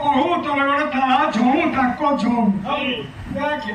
कहू तोर था झों ताको झों देख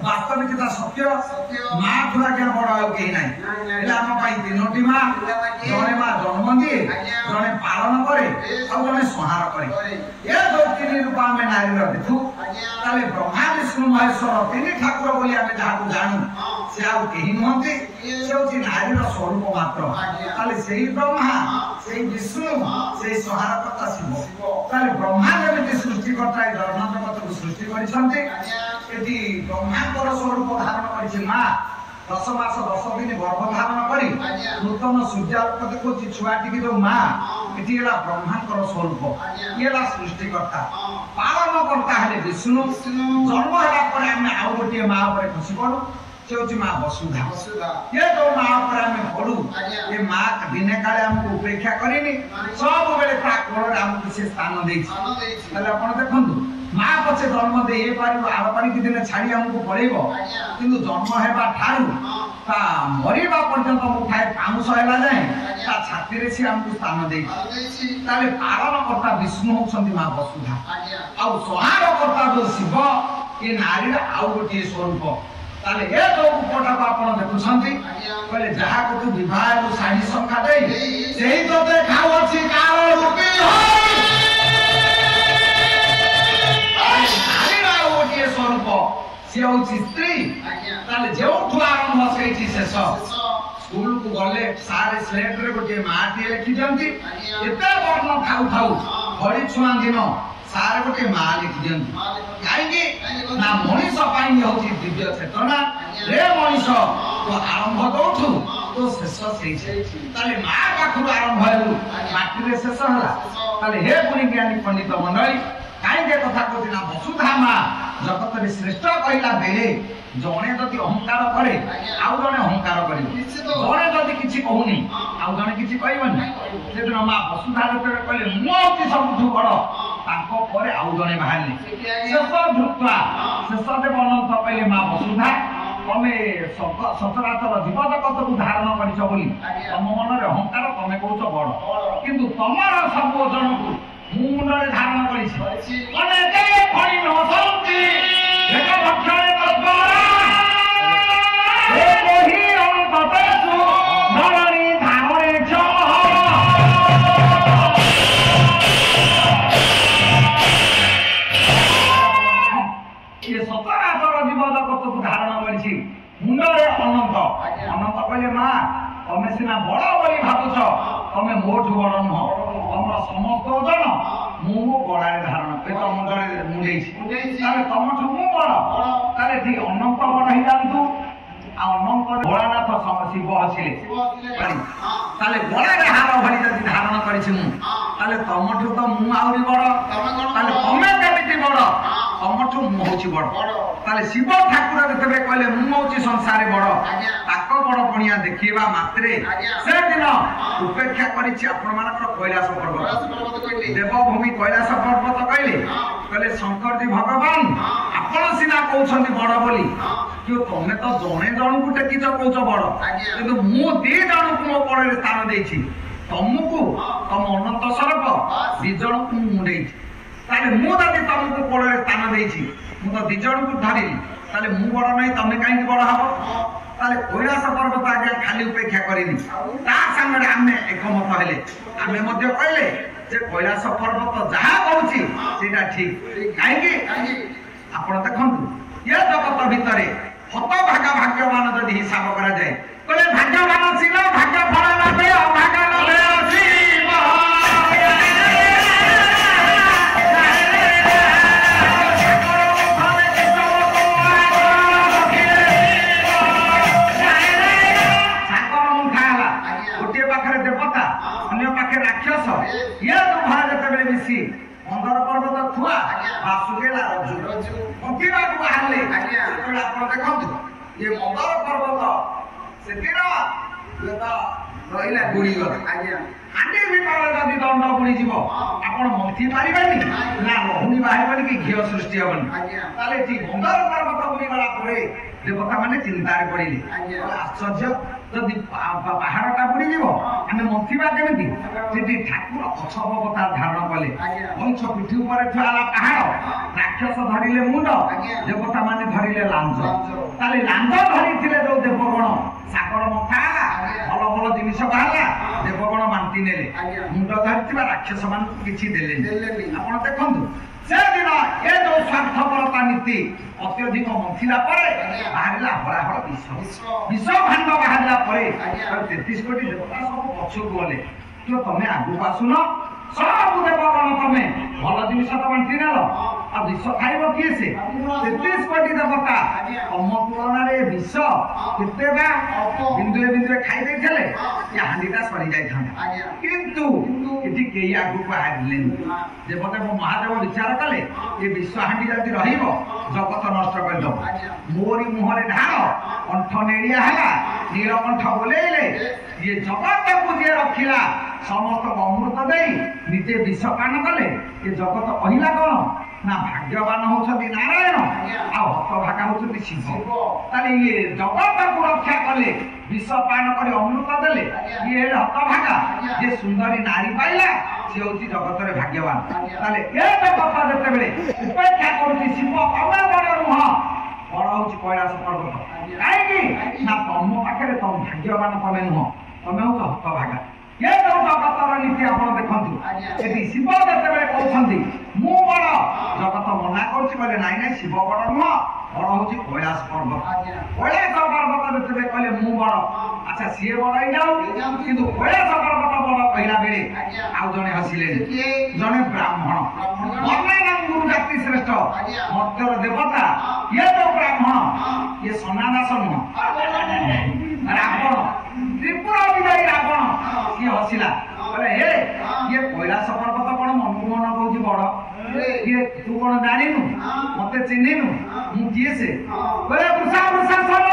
वास्तविकता सत्य माँ थोड़ा क्या बड़ा हो के नहीं एला हम पाई तीनोटी माँ जने माँ जन्म दिए जने पालन करे और जने संहार करे ये दो तीन रूपा में नारी रो देखु ताले ब्रह्मा विष्णु महेश्वर तीन ठाकुर बोली आमे जाहु जानू से आउ केही नहंती से होची नारी रो स्वरूप मात्र ताले सेही ब्रह्मा सेही विष्णु सेही संहार करता शिव ताले ब्रह्मा जेमिति सृष्टि करता धर्म जगत को सृष्टि करिसंती एति ब्रह्मांकर स्वरूप धारण करिछि माँ 10 मास 10 दिन गर्भ धारण करी नूतन सूर्यालोक देखुछि छुआटी जो माँ एति एला ब्रह्मांकर स्वरूप एला सृष्टिकर्ता पालन करता है विष्णु जन्म होला पर आमे आउ गोटे माँ पर खुशी पड़ू से होछि माँ वसुधा ये जो माँ पर आमे पड़ू ये माँ दिने काले हमको उपेक्षा करिनी सब बेले ता कोଳରେ हमको से स्थान देछि ताले आपण देखंतु माँ पछे जन्म दे आरपारी दिन छाड़ी आमको पड़ेब किंतु जन्म हेबा ठारू ता मरिबा पर्यंत मुठाए पामुष हेला जाए ता छाती रे से हमको स्थान दे ताले पालन करता विष्णु होछंती मां वसुधा आ संहार करता जो शिव ए नारी आउ गोटे स्वरूप ताले ए जो रूपटा आपण देखुछंती कहले जहा को तू विवाह को साड़ी संख्या दे सेही तो देखाउ अछि काल रूपी होई नारी आउ गोटे स्वरूप से होछि स्त्री ताले जेउठु आरंभ सेठी शेष स्कूल को गले सारे स्लेट रे गोटे माटी लिखि दियंती एते वर्ण थाउ थाउ घड़ी छुआ दिन सारे गोटे मां लिखि दियंती काहेकि ना मनीष पाई होची दिव्य चेतना रे मनीष तो आरंभ कौठु तो शेष सेठी ताले मां पाखरु आरंभ हेलु माटी रे शेष हला ताले हे पुनी ज्ञानी पंडित मंडली काहेकि कथा कहती ना वसुधा मां जगत रे श्रेष्ठ कहला बेले जने जदि अहंकार करे आउ जने अहंकार करियो जने जदि किछि कहूनी आउ जने किछि कहबनी सेदिन मां वसुधा जते कहले मोति सबठु बड़ ताको परे आउ जने बाहरले शेष धृत्वा शेष देव अनंत कहले मां वसुधा तमे सचराचर जीव जगत को धारण करिछ बोली तम मन रे अहंकार तमे कहउछ बड़ किंतु तमर सब जन को मुंडरे धारण करिछि अनेके फणी न सौंती एक भक्षणे तद्वारा हे कोही अंततेषु धरणी धारणे च ये सचराचर जीव जगत को धारण करिछि मुंडरे अनंत अनंत कहले मां तमे सिना बड़ बोली भाबुछ तमे मोठु बड़ नह तमर समस्त जन मु गड़ारे धारण पे तम मुंडरे मुंडेछि ताले तमठु मु बड़ ताले ठीक अनंत बड़ हि जानतु आ अनंत भोलानाथ शिव आसिले ताले गड़ारे हार भली जदि धारण करिछि मु ताले तमठु तो मु आउरी बड़ ताले तमे केमिति बड़ तमठु मु होछि बड़ ताले शिव ठाकुर जतबे कहले मु होछि संसारे बड़ ताको बड़ पणिया देखिबा मात्रे से दिन उपेक्षा करिछि आपण मानकर कैलाश पर्वत देवभूमि कैलाश पर्वत कहले शंकर जी भगवान आपण सिना कहउछंती बड़ बोली कि तमे तो जणे जण को टेकिछ कहउछ बड़ किंतु मु दी जण को मो पड़े स्थान देछि तमको तम अनंत स्वरूप दी जण को मुंडेछि ताले मु जदि तमको पड़े स्थान देछि मु तो दी जण को धरिली ताले मु बड़ नै तमे काई बड़ हबो ताले कैलाश पर्वत आगे खाली उपेक्षा करिनी ता संगे आमे एकमत हेले आमे मध्य कहले जे कैलाश पर्वत जहा कहउछि सेटा ठीक काहेकि आपण देखंतु ये जगत भितरे हत भागा भाग्यवान जदि हिसाब करा जाए कहले भाग्यवान सिना भाग्य फल लागे अभागा लागे शिव सागर मुठा हला गोटे पाखरे देवता अन्य पाखरे राक्षस ये दुभा जते मिसी मंदर पर्वत खुआ बासुगेला रजु मुठीबा को बाहरले तो आपण देखंतु ये मंदर पर्वत सेतिर ये तो रहिला गुड़ी गला आंडी भितर जदि दंड गुड़ी जीवो आपण मंथी पारिबानी ना लहुनी बाहरबानी कि घियो सृष्टि हबनी ताले ठीक मंदर पर्वत गुड़ी गला परे देवता माने चिंता रे पड़िले आश्चर्य जदि पहाड़टा बुड़ी जीवो आमे मंथीबा केमिति सेठी ठाकुर अछब कथा धारण कले पंच पिठी ऊपर थला पहाड़ राक्षस धरिले मुंड देवता माने धरिले लांज ताले लांज धरिथिले जो देवगण सागर मथा भल भल जिनिस बाहला देवगण मांती नेले मुंड धरिथिबा राक्षस मान किछि देले आपण देखंतु से दिन ए जो स्वार्थपरता नीति अत्यधिक मंथिला परे बाहरला हला हला विश्व भांड बाहरला परे 33 कोटी देवता सब पछो गले तो तमे आगु पासुन सब देवगण तमे भल जिनिस त मांती नेलो आ विश्व खाइबो किए से 33 कोटी देवता तम तुलना रे विश्व केतेबा बिंदुए बिंदुए खाइ दैथले या हांडीटा सरी जाय था किंतु इति के आगु बाहरले देवता को महादेव विचार कले ये विश्व हांडी जदि रहिबो जगत नष्ट कर दो मोरी मुहरे ढाल कंठ नेड़िया हला नीलकंठ बोलेले ये जगत को जे रखिला समस्त अमृत देई निजे विष पान कले ये जगत कहिला कोन ନା ଭାଗ୍ୟବାନ ହଉଛନ୍ତି ନାରାୟଣ ଆଉ ହତଭାଗା ହଉଛନ୍ତି ଶିବ। ତାହେଲେ ଇଏ ଜଗତକୁ ରକ୍ଷା କଲେ, ବିଷ ପାନ କରି ଅମୃତ ଦେଲେ, ଇଏ ହେଲେ ହତଭାଗା। ଯିଏ ସୁନ୍ଦରୀ ନାରୀ ପାଇଲା ସିଏ ହଉଛି ଜଗତରେ ଭାଗ୍ୟବାନ। ତାହେଲେ ଏ ଜଗତ ଯେତେବେଳେ ଉପେକ୍ଷା କରୁଛି ଶିବ ତମେ ବଡ ନୁହଁ, ବଡ ହଉଛି କୈଳାସ ପର୍ବତ। କାହିଁକି ନା ତମ ପାଖରେ ତମ ଭାଗ୍ୟବାନ ତମେ ନୁହଁ, ତମେ ହଉଛ ହତଭାଗା। ଏ ଯୋଉ ଜଗତର ନୀତି ଆପଣ ଦେଖନ୍ତୁ, ସେଠି ଶିବ ଯେତେବେଳେ କହୁଛନ୍ତି ମୁଁ ବଡ, ଜଗତ ମନା କରୁଛି, କହିଲେ ନାଇଁ ନାଇଁ ଶିବ ବଡ ନୁହଁ, ବଡ ହଉଛି କୈଳାସ ପର୍ବତ। କୈଳାସ ପର୍ବତ ଯେତେବେଳେ କହିଲେ ମୁଁ ବଡ, ଆଚ୍ଛା ସିଏ ବଡ ହେଇଯାଉ, କିନ୍ତୁ କୈଳାସ ପର୍ବତ ବଡ କହିଲା ବେଳେ ଆଉ ଜଣେ ହସିଲେ, ଜଣେ ବ୍ରାହ୍ମଣ ବର୍ଣ୍ଣାନନ୍ଦୁ ଜାତି ଶ୍ରେଷ୍ଠ ମର୍ତ୍ତ୍ୟର ଦେବତା। ଇଏ ଯୋଉ ବ୍ରାହ୍ମଣ ଇଏ ସନାଦାସ ନୁହଁ, ରାବଣ, ତ୍ରିପୁରା ବିଜୟୀ ରାବଣ, ସିଏ ହସିଲା, କହିଲେ ହେ ଇଏ କୈଳାସ ପର୍ବତ କଣ ମନକୁ ମନ କହୁଛି ବଡ, ଇଏ ତୁ କଣ ଜାଣିନୁ, ମତେ ଚିହ୍ନିନୁ, ମୁଁ କିଏ ସେ? କହିଲେ ବୃଷା ବୃଷା ଶୁଣ,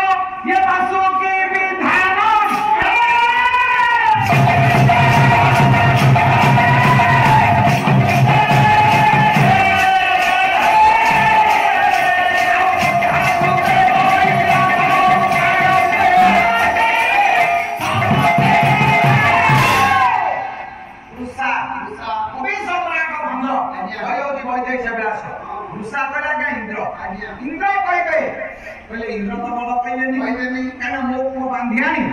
ଇଏ ବାସୁକି ବିଧାନ। इंद्र कहबे बोले इंद्र तो बड़ कहबेनी काना मो को बांधियानी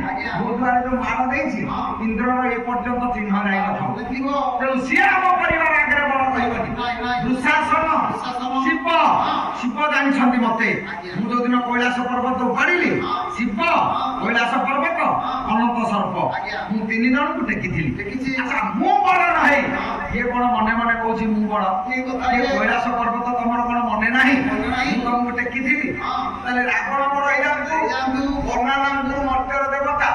मो द्वारा जो मार देछि इंद्र रो ए पर्यंत चिन्ह नाही नथाउ तेनु सिया हम परिवार आगे बड़ कहबनी दुशासन शिव शिव जानि छथि मते मु जो दिन कैलाश पर्वत उपाड़िली शिव कैलाश पर्वत अनंत सर्प मु तीन जन को टेकिथिली अच्छा मु बड़ नाही ये कोन मने मने कहछि मु बड़ ये कैलाश पर्वत तमर कोन मने नाही मु तुमको टेकिथिली ताले रावण बड़ इलांतु वर्णानंदु मर्त्तर देवता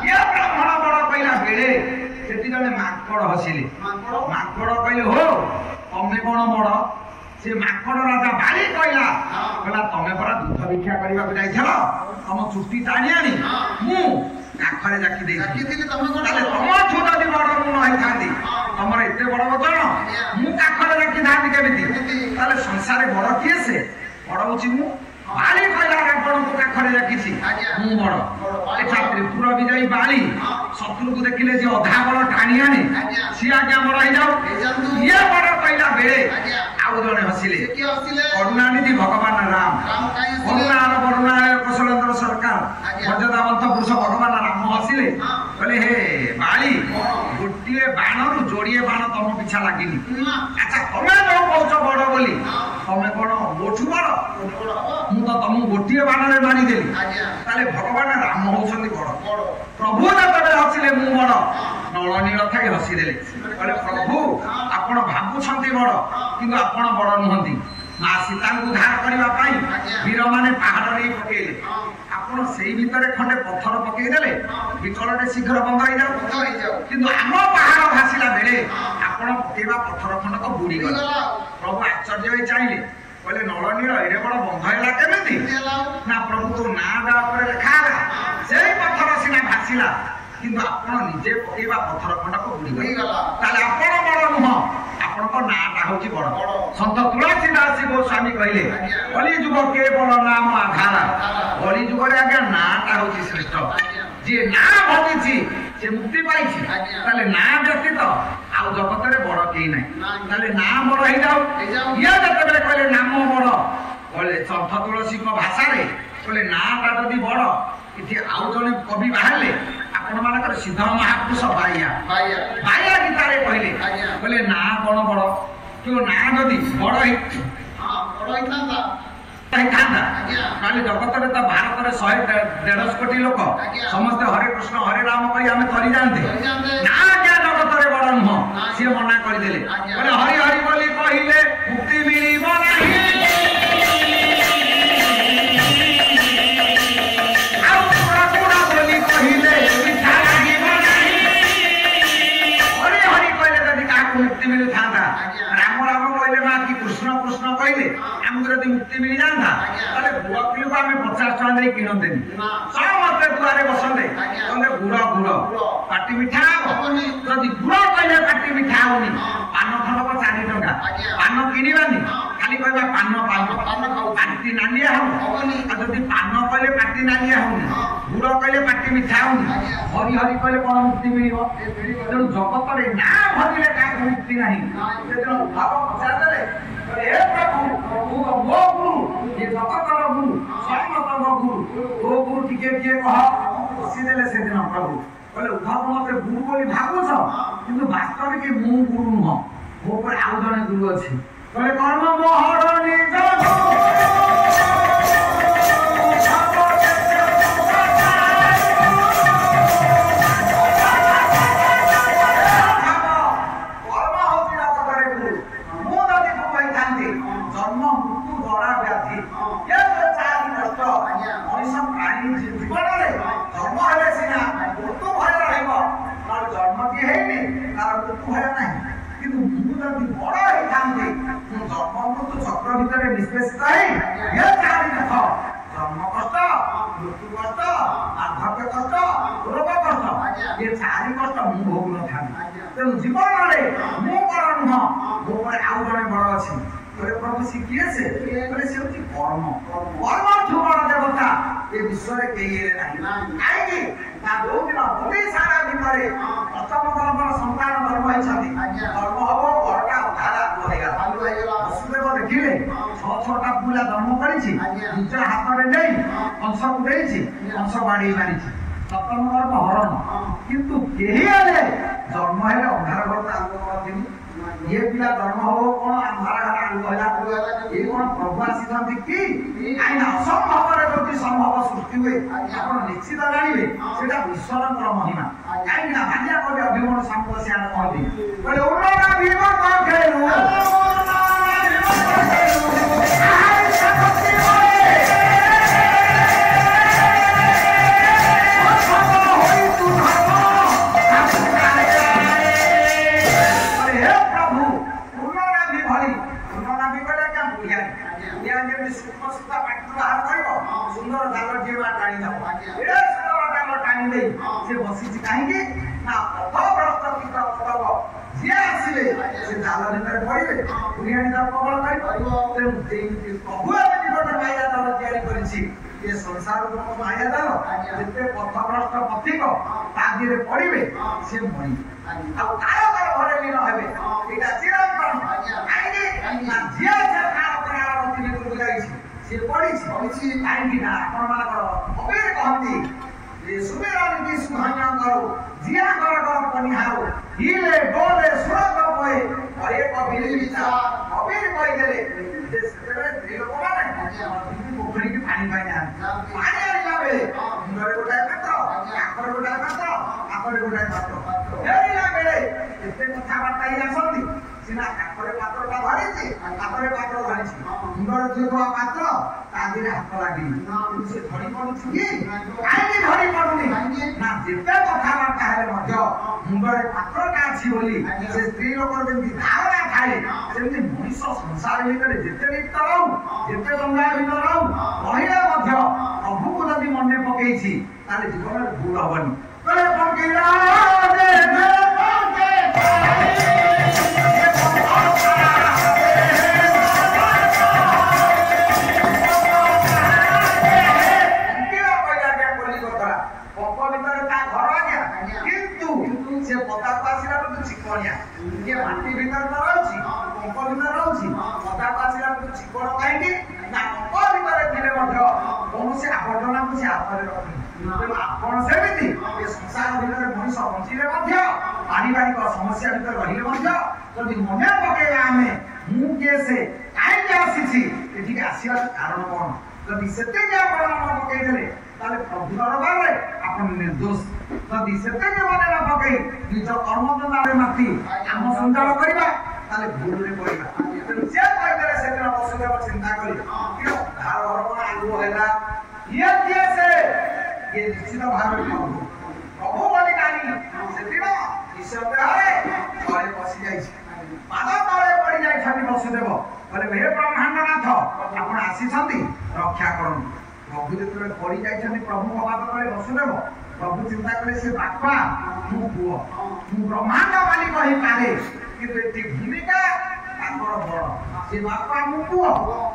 ये ब्राह्मण बड़ कहला बेले सेति जने माकड़ हसिले माकड़ कहले हो तमे कोन बड़ से माकड़ राजा बाली कहला कहला तमे परा दूध भिक्षा करबा जाइछलो तम चुट्टी टाणी आनी मु काखरे जाकी देखिथिली तमे कोन ताले तम छुटा दि बड़ मु नइ थांदी तमर एते बड़ वचन मु काखरे जाकी थांदी केमिति ताले संसारे बड़ किए से बड़ होची मु बाली कहला रावण को काखरे जाकीछि मु बड़ एठा त्रिपुरा विजयी बाली शत्रु को देखिले जे अधा बड़ टाणी आने सी आज्ञा बड़ हो जाऊ ये बड़ कहला बेले आउ जने हसिले करुणानिधि भगवान राम करुणार वरुणालय कौशलेन्द्र सरकार मर्यादावंत पुरुष भगवान राम हसिले कहले हे बाली गोटिए बाणरु जोड़िए बाण तम पिछा लागिनी अच्छा तमे जो कहछ बड़ बोली तमे कोन मोठु बड़ मु तो तम गोटिए बाणरे मारी देली ताले भगवान राम होछंती बड़ प्रभु जतबे हसिले मु बड़ नळनील थाई हसी देले कहले प्रभु आपण भाबुछंती बड़ किंतु आपण बड़ नहंती मा सीता को उद्धार करबा पाई वीर माने पहाड़ रे पकेले आपण सेई भितरे खंडे पत्थर पकेई देले विकलटे शीघ्र बंद हो जाऊ किंतु आम पहाड़ भासिला बेले आपण पकेबा पत्थर खंड तो बुड़ी गला प्रभु आश्चर्य होई चाहिले कहले नळनील एरे बड़ बंध हैला केमिति ना प्रभु तो ना दा पर लिखाला सेई पत्थर सिना भासिला किंतु आपण निजे पकेबा पत्थर खंड को बुड़ी गला ताले आपण बड़ नुह आपण को नाटा होची बड़ संत तुलसीदास गोस्वामी कहले कली जुग केवल नाम आधार कली जुग रे आगे नाटा होची श्रेष्ठ जे ना भजिछि से मुक्ति पाइछि ताले ना व्यतीत आउ जगत रे बड़ केई नै ताले ना बड़ हे जाऊ ये जतबे कहले नाम बड़ कहले संत तुलसी को भाषा रे कहले नाटा जदी बड़ इति आउ जने कवि बाहले आपण मानकर सिद्ध महापुरुष बाया गीता रे कहले कहले ना कोन बड़ क्यों ना जदी बड़ हे बड़ हैतांदा जगत रे तो भारत रे 150 कोटी लोक समस्त हरे कृष्ण हरे राम कहि आमे करि जानते ना क्या जगत रे बड़ नुह से मना करि देले कहले हरि हरि बोली कहिले मुक्ति मिलिबो नाही मुक्ति मिलू था राम राम कहले मा कि कृष्ण कृष्ण कहले हमको यदि मुक्ति मिल जाता ताले गुड़ किलो को हमें 50 टका दे किनते समस्त दुआरे बसंदे कहले गुड़ गुड़ पाटी मिठा होनी यदि गुड़ कहले पाटी मिठा होनी पान खंड को 4 टका पान किनिबानी खाली कहबा पान पान पाटी नालिया होनी आ जदी पान कहले पाटी नालिया होनी गुड़ कहले पाटी मिठा होनी हरि हरि कहले कोन मुक्ति मिलिबो तेणु जगत रे ना भजिले का मुक्ति नाही तेणु भाव पचारे हे प्रभु वो गुरु ये जगत रो गुरु समस्त गुरु वो गुरु टिके टिके कह बसी देले से दिन प्रभु कहले उद्धार मते गुरु बोली भागुछ किंतु वास्तव के मु गुरु न वो पर आउ जने गुरु अछि कहले कर्म मोहरणी जगो किंतु जन्म है अंधार घर ये पिला जन्म हो कौन अंधार घर ये कौन प्रभु आसी कि असंभव जो संभव सृष्टि हुए आप निश्चित जानवे से ईश्वर महिमा कहीं भाजिया कवि अभिमन्यु सामू से संसार माया जाल जिते पथभ्रष्ट पथिक तादिरे पड़े से मरी घर लीन हे यहाँ चिरंतन झील से पड़ी कहीं अबीर कहती सुमेर नीति सुहाना करो जिया कर पनिहारो हिले डोले सुरत पए और एक अबीर विचार अबीर कहीदेले स्त्री लोक मैंने पोखरी की पानी पानी आनिला बेले मुंडरे गोटाए पात्र आखरे गोटाए पात्र आखरे गोटाए पात्र हेरिला बेले एते कथाबार्ता ही आसंती सिना आखरे पात्रटा धरिछि आखरे पात्र धरिछि मुंडरे थुवा पात्र तादिरे हाथ लागि से धरि पडुछि कि काहे धरि पडुनी ना जेते कथाबार्ता हेले मध्य मुंडरे पात्रटा अछि बोली से स्त्री लोकर जेंति धारणा थाए सेंति मनुष्य संसार भितरे जेते लिप्त रहू जेते गंगा भितर रहू महिला मध्य प्रभु को जदि मने पकेछि ताले जीवन में भूल हबनी करे पकेला दे दे पके माटी भीतर न रहउछि पंप भीतर रहउछि पदा पासिला तो चिकड़ काईटी ना पंप भीतर थिले मध्य कोनसे आवर्जना को से हाथ रे रखि आपण सेमिति ए संसार भीतर मनुष्य बंचिले मध्य पारिवारिक समस्या भीतर रहिले मध्य जदि मने पकेला हमें मु के से काई आसीछि एठी आसीबार कारण कोन जदि सेते के आपण मन पके देले ताले प्रभु दरबार रे आपण निर्दोष जदि सेते के मने न पके निज कर्म दंडारे माथि हम संचार करिबा ताले भूल रे करिबा जे कहले से दिन वसुदेव चिंता करी कि धार घर आगु हैला ये कैसे ये निश्चित भाव में प्रभु बोली नानी से दिन ईश्वर देहरे घरे पसी जाई पाद तळे पड़ी जाई छथि वसुदेव बोले हे ब्रह्मांडनाथ आपण आसी छथि रक्षा करन प्रभु जेतले पड़ी जाई छथि प्रभु पाद तळे वसुदेव प्रभु चिंता करे से बापा मु पुओ मु ब्रह्मांड मालिक ही पारे कि भूमिका ताकर बड़ ସେ ବାପା ମୋ ପୁଅ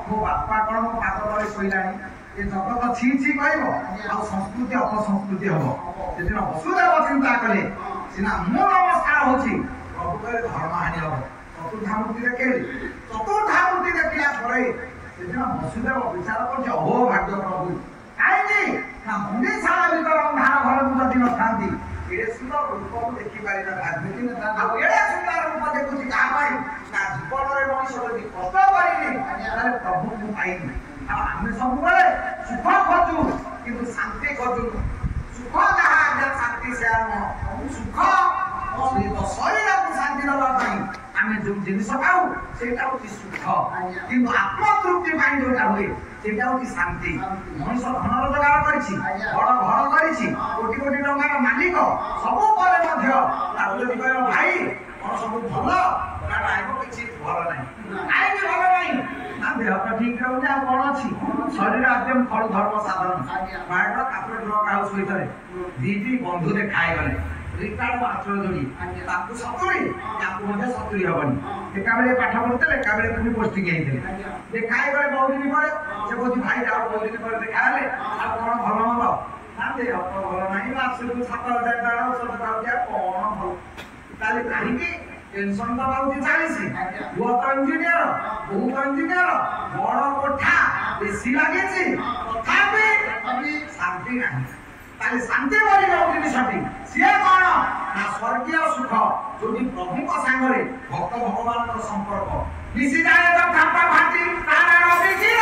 ମୋ ବାପା କଣ ମୋ ପାଦ ତଳେ ଶୋଇଲାଣି ଏ ଜଗତ ଛି ଛି କହିବ ଆଉ ସଂସ୍କୃତି ଅପସଂସ୍କୃତି ହବ। ସେଦିନ ବସୁଦେବ ଚିନ୍ତା କଲେ ସିନା ମୁଁ ନମସ୍କାର ହଉଛି ପ୍ରଭୁରେ ଧର୍ମହାନି ହବ। ଚତୁର୍ଦ୍ଧାମୂର୍ତ୍ତି ଦେଖିଲେ ଚତୁର୍ଦ୍ଧାମୂର୍ତ୍ତି ଦେଖିଲା ପରେ ସେଦିନ ବସୁଦେବ ବିଚାର କରୁଛି ଅହୋ ଭାଗ୍ୟ ପ୍ରଭୁ କାହିଁକି ନା ମନ୍ଦିରଶାଳା ଭିତରେ ଅନ୍ଧାର ଘରକୁ ଯଦି ନଥାନ୍ତି ଏଡ଼େ ସୁନ୍ଦର ରୂପକୁ ଦେଖିପାରିନଥାନ୍ତି। ଆଉ ଏଡ଼େ ସୁନ୍ଦର ରୂପ ଦେଖୁଛି କାହା ପାଇଁ ନା ଜୀବନରେ ମଣିଷ ଯଦି କଷ୍ଟ କରିନି ତାହେଲେ ପ୍ରଭୁଙ୍କୁ ପାଇନି। ଆଉ ଆମେ ସବୁବେଳେ ସୁଖ ଖୋଜୁ କିନ୍ତୁ ଶାନ୍ତି ଖୋଜୁନୁ। ସୁଖ ଯାହା ଆଜ୍ଞା ଶାନ୍ତି ସେୟା ନୁହଁ। ସୁଖ ଶରୀରକୁ ଶାନ୍ତି ଦେବା ପାଇଁ ଆମେ ଯୋଉ ଜିନିଷ ପାଉ ସେଇଟା ହଉଛି ସୁଖ କିନ୍ତୁ ଆତ୍ମତୃପ୍ତି ପାଇଁ ଯୋଉଟା ହୁଏ ସେଇଟା ହଉଛି ଶାନ୍ତି। ମଣିଷ ଧନ ରୋଜଗାର କରିଛି ବଡ ଘର କରିଛି କୋଟି କୋଟି ଟଙ୍କାର ମାଲିକ ସବୁ ପରେ ମଧ୍ୟ ତାକୁ ଯଦି କହିବ ଭାଇ କଣ ସବୁ ଭଲ ନା ନାଇଁ କିଛି ଭଲ ନାହିଁ। କାହିଁକି ଭଲ ନାହିଁ ନା ଦେହ ତ ଠିକ ରହୁନି ଆଉ କଣ ଅଛି ଶରୀର ଆଦ୍ୟ ଫଳ ଧର୍ମ ସାଧନ ମାୟର ତାପରେ ଡ୍ରଗ୍ ହାଉସ ଭିତରେ ଦିଦି ବନ୍ଧୁ ଦେଖା ହେଇଗଲେ ରିକାର୍ଡ ମାଷ୍ଟର ଯୋଡ଼ି ତାକୁ 70 ତାକୁ ମଧ୍ୟ 70 ହବନି। ଏକାବେଳେ ପାଠ ପଢୁଥିଲେ ଏକାବେଳେ ପୁଣି ପୋଷ୍ଟିଂ ହେଇଥିଲେ ଦେଖା ହେଇଗଲେ ବହୁ ଦିନ ପରେ ସେ କହୁଛି ଭାଇ ଆଉ ବହୁ ଦିନ ପରେ ଦେଖା ହେଲେ ଆଉ କଣ ଭଲ ମନ୍ଦ ନା ଦେହ ତ ଭଲ ନାହିଁ ମାସକୁ 7,000 ଟଙ୍କା ଔଷଧ ଖାଉଛି ଆଉ କଣ ଭଲ ତାହେଲେ କାହିଁକି ଟେନସନ ତ ପାଉଛି 40 ପୁଅ ତ ଇଞ୍ଜିନିୟର ବୋହୂ ତ ଇଞ୍ଜିନିୟର ବଡ କୋଠା ବେଶୀ ଲାଗିଛି ତଥାପି ଶାନ୍ତି ନାହିଁ। ତାହେଲେ ଶାନ୍ତି ବୋଲି ଯୋଉ ଜିନିଷଟି ସିଏ କଣ ନା ସ୍ୱର୍ଗୀୟ ସୁଖ ଯୋଉଠି ପ୍ରଭୁଙ୍କ ସାଙ୍ଗରେ ଭକ୍ତ ଭଗବାନଙ୍କର ସମ୍ପର୍କ ମିଶିଯାଏ ତ ଥାପା ଭାଟି ତାର ରବିକିର